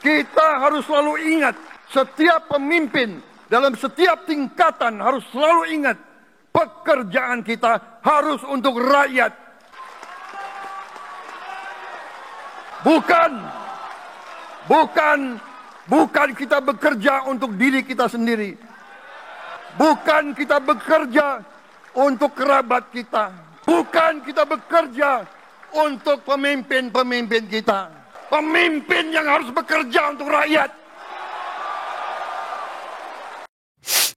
Kita harus selalu ingat, setiap pemimpin dalam setiap tingkatan harus selalu ingat, pekerjaan kita harus untuk rakyat. Bukan kita bekerja untuk diri kita sendiri. Bukan kita bekerja untuk kerabat kita. Bukan kita bekerja untuk pemimpin-pemimpin kita. Pemimpin yang harus bekerja untuk rakyat.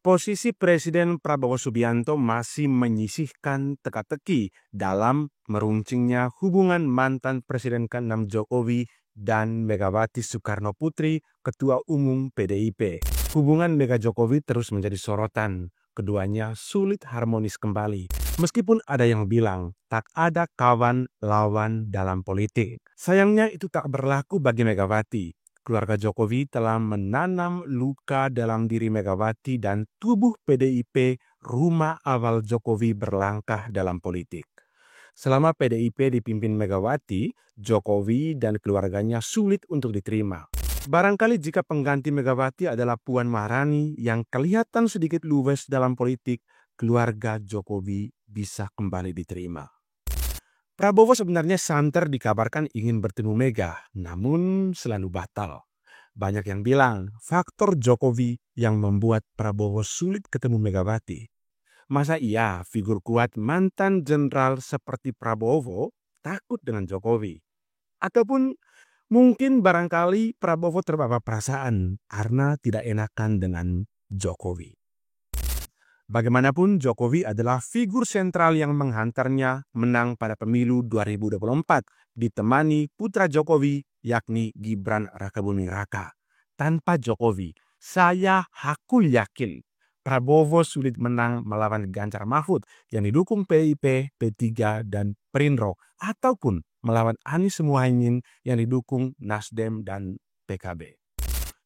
Posisi Presiden Prabowo Subianto masih menyisihkan teka-teki dalam meruncingnya hubungan mantan Presiden ke-6 Jokowi dan Megawati Soekarno Putri, Ketua Umum PDIP. Hubungan Mega Jokowi terus menjadi sorotan. Keduanya sulit harmonis kembali. Meskipun ada yang bilang tak ada kawan lawan dalam politik. Sayangnya itu tak berlaku bagi Megawati. Keluarga Jokowi telah menanam luka dalam diri Megawati dan tubuh PDIP, rumah awal Jokowi berlangkah dalam politik. Selama PDIP dipimpin Megawati, Jokowi dan keluarganya sulit untuk diterima. Barangkali jika pengganti Megawati adalah Puan Maharani yang kelihatan sedikit luwes dalam politik, keluarga Jokowi bisa kembali diterima. Prabowo sebenarnya santer dikabarkan ingin bertemu Mega, namun selalu batal. Banyak yang bilang faktor Jokowi yang membuat Prabowo sulit ketemu Megawati. Masa iya figur kuat mantan jenderal seperti Prabowo takut dengan Jokowi? Ataupun mungkin barangkali Prabowo terbawa perasaan karena tidak enakan dengan Jokowi. Bagaimanapun Jokowi adalah figur sentral yang menghantarnya menang pada pemilu 2024 ditemani putra Jokowi yakni Gibran Rakabuming Raka. Tanpa Jokowi, saya hakul yakin Prabowo sulit menang melawan Ganjar Mahfud yang didukung PDIP, P3 dan Perindro ataupun melawan Anies Muhaimin yang didukung Nasdem dan PKB.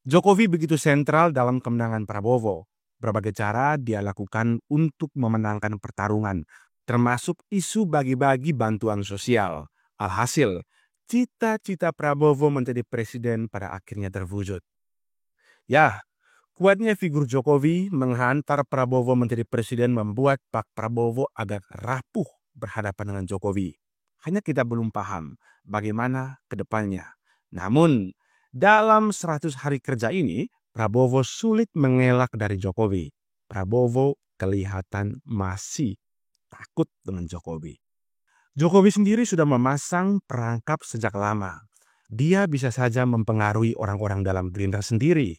Jokowi begitu sentral dalam kemenangan Prabowo. Berbagai cara dia lakukan untuk memenangkan pertarungan, termasuk isu bagi-bagi bantuan sosial. Alhasil, cita-cita Prabowo menjadi presiden pada akhirnya terwujud. Ya, kuatnya figur Jokowi menghantar Prabowo menjadi presiden membuat Pak Prabowo agak rapuh berhadapan dengan Jokowi. Hanya kita belum paham bagaimana ke depannya. Namun, dalam 100 hari kerja ini, Prabowo sulit mengelak dari Jokowi. Prabowo kelihatan masih takut dengan Jokowi. Jokowi sendiri sudah memasang perangkap sejak lama. Dia bisa saja mempengaruhi orang-orang dalam Gerindra sendiri.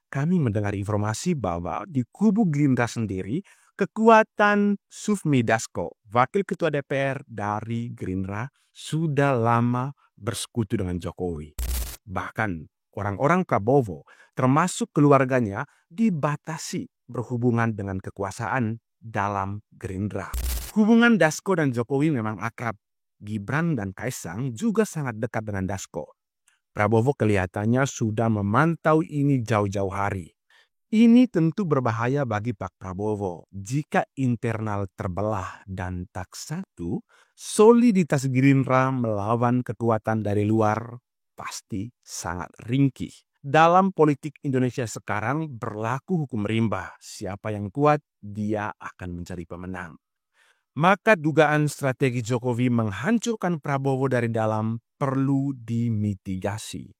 Kami mendengar informasi bahwa di kubu Gerindra sendiri, kekuatan Sufmi Dasko, Wakil Ketua DPR dari Gerindra, sudah lama bersekutu dengan Jokowi. Bahkan orang-orang Prabowo, termasuk keluarganya, dibatasi berhubungan dengan kekuasaan dalam Gerindra. Hubungan Dasko dan Jokowi memang akrab. Gibran dan Kaisang juga sangat dekat dengan Dasko. Prabowo kelihatannya sudah memantau ini jauh-jauh hari. Ini tentu berbahaya bagi Pak Prabowo. Jika internal terbelah dan tak satu, soliditas Gerindra melawan kekuatan dari luar pasti sangat ringkih. Dalam politik Indonesia sekarang berlaku hukum rimba. Siapa yang kuat, dia akan menjadi pemenang. Maka dugaan strategi Jokowi menghancurkan Prabowo dari dalam perlu dimitigasi.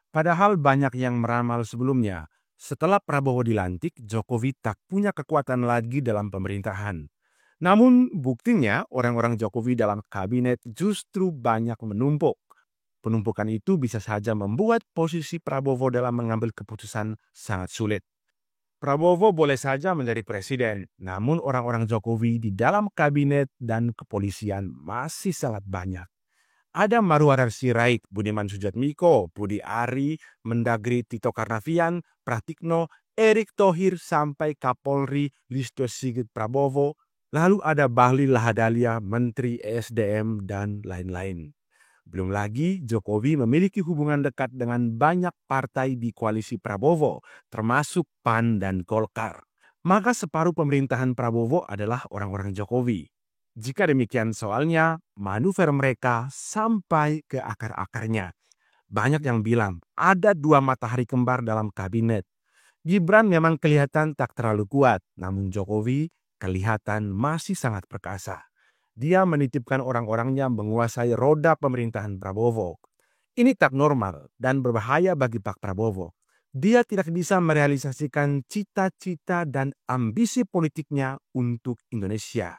Padahal banyak yang meramal sebelumnya, setelah Prabowo dilantik, Jokowi tak punya kekuatan lagi dalam pemerintahan. Namun buktinya orang-orang Jokowi dalam kabinet justru banyak menumpuk. Penumpukan itu bisa saja membuat posisi Prabowo dalam mengambil keputusan sangat sulit. Prabowo boleh saja menjadi presiden, namun orang-orang Jokowi di dalam kabinet dan kepolisian masih sangat banyak. Ada Marwarar Sirait, Budiman Sujatmiko, Budi Ari, Mendagri Tito Karnavian, Pratikno, Erick Thohir sampai Kapolri Listio Sigit Prabowo. Lalu ada Bahlil Lahadalia, Menteri ESDM dan lain-lain. Belum lagi Jokowi memiliki hubungan dekat dengan banyak partai di koalisi Prabowo, termasuk PAN dan Golkar. Maka separuh pemerintahan Prabowo adalah orang-orang Jokowi. Jika demikian soalnya, manuver mereka sampai ke akar-akarnya. Banyak yang bilang ada dua matahari kembar dalam kabinet. Gibran memang kelihatan tak terlalu kuat, namun Jokowi kelihatan masih sangat perkasa. Dia menitipkan orang-orangnya menguasai roda pemerintahan Prabowo. Ini tak normal dan berbahaya bagi Pak Prabowo. Dia tidak bisa merealisasikan cita-cita dan ambisi politiknya untuk Indonesia.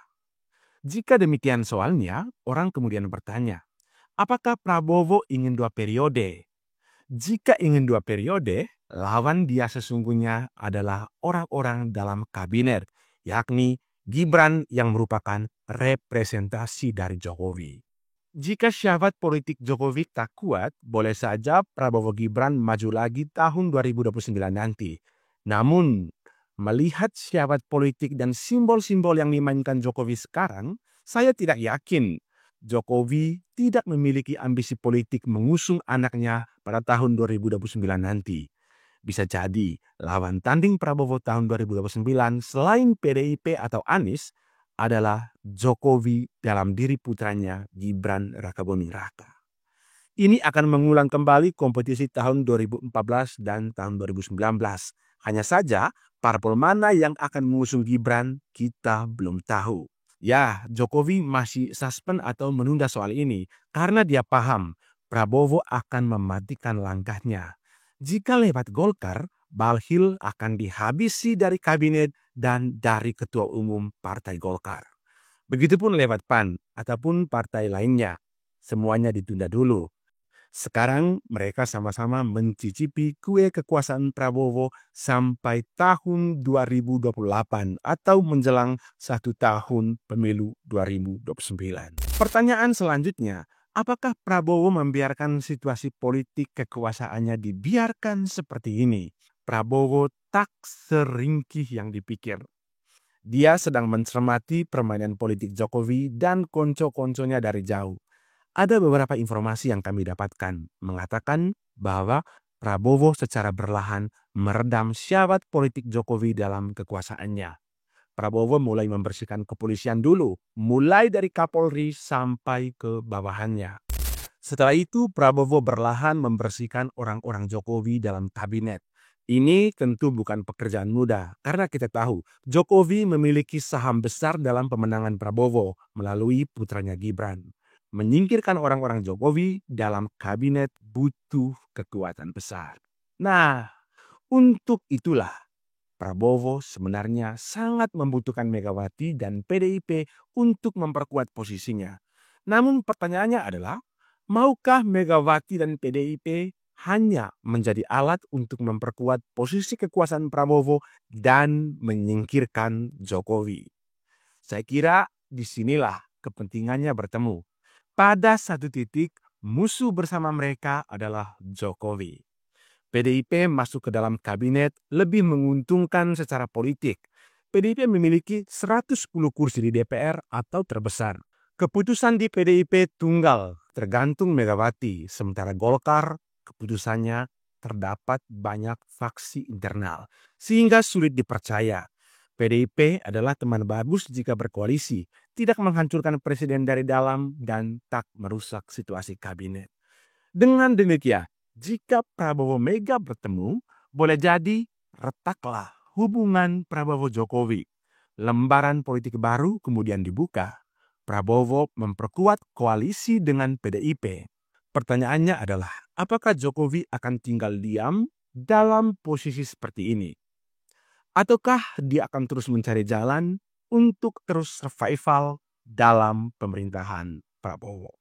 Jika demikian soalnya, orang kemudian bertanya, apakah Prabowo ingin 2 periode? Jika ingin 2 periode, lawan dia sesungguhnya adalah orang-orang dalam kabinet, yakni Gibran yang merupakan representasi dari Jokowi. Jika syahwat politik Jokowi tak kuat, boleh saja Prabowo Gibran maju lagi tahun 2029 nanti. Namun, melihat syahwat politik dan simbol-simbol yang dimainkan Jokowi sekarang, saya tidak yakin Jokowi tidak memiliki ambisi politik mengusung anaknya pada tahun 2029 nanti. Bisa jadi lawan tanding Prabowo tahun 2029 selain PDIP atau Anies adalah Jokowi dalam diri putranya Gibran Rakabuming Raka. Ini akan mengulang kembali kompetisi tahun 2014 dan tahun 2019. Hanya saja parpol mana yang akan mengusung Gibran kita belum tahu. Ya, Jokowi masih suspend atau menunda soal ini karena dia paham Prabowo akan mematikan langkahnya. Jika lewat Golkar, Balhil akan dihabisi dari kabinet dan dari ketua umum Partai Golkar. Begitupun lewat PAN ataupun partai lainnya. Semuanya ditunda dulu. Sekarang mereka sama-sama mencicipi kue kekuasaan Prabowo sampai tahun 2028 atau menjelang 1 tahun pemilu 2029. Pertanyaan selanjutnya, apakah Prabowo membiarkan situasi politik kekuasaannya dibiarkan seperti ini? Prabowo tak seringkih yang dipikir. Dia sedang mencermati permainan politik Jokowi dan konco-konconya dari jauh. Ada beberapa informasi yang kami dapatkan mengatakan bahwa Prabowo secara berlahan meredam syahwat politik Jokowi dalam kekuasaannya. Prabowo mulai membersihkan kepolisian dulu, mulai dari Kapolri sampai ke bawahannya. Setelah itu Prabowo berlahan membersihkan orang-orang Jokowi dalam kabinet. Ini tentu bukan pekerjaan mudah karena kita tahu Jokowi memiliki saham besar dalam pemenangan Prabowo melalui putranya Gibran. Menyingkirkan orang-orang Jokowi dalam kabinet butuh kekuatan besar. Nah, untuk itulah Prabowo sebenarnya sangat membutuhkan Megawati dan PDIP untuk memperkuat posisinya. Namun pertanyaannya adalah, maukah Megawati dan PDIP hanya menjadi alat untuk memperkuat posisi kekuasaan Prabowo dan menyingkirkan Jokowi? Saya kira disinilah kepentingannya bertemu. Pada satu titik, musuh bersama mereka adalah Jokowi. PDIP masuk ke dalam kabinet lebih menguntungkan secara politik. PDIP memiliki 110 kursi di DPR atau terbesar. Keputusan di PDIP tunggal, tergantung Megawati, sementara Golkar keputusannya terdapat banyak faksi internal, sehingga sulit dipercaya. PDIP adalah teman bagus jika berkoalisi, tidak menghancurkan presiden dari dalam dan tak merusak situasi kabinet. Dengan demikian, jika Prabowo Mega bertemu, boleh jadi retaklah hubungan Prabowo-Jokowi. Lembaran politik baru kemudian dibuka. Prabowo memperkuat koalisi dengan PDIP. Pertanyaannya adalah, apakah Jokowi akan tinggal diam dalam posisi seperti ini? Ataukah dia akan terus mencari jalan untuk terus survival dalam pemerintahan Prabowo?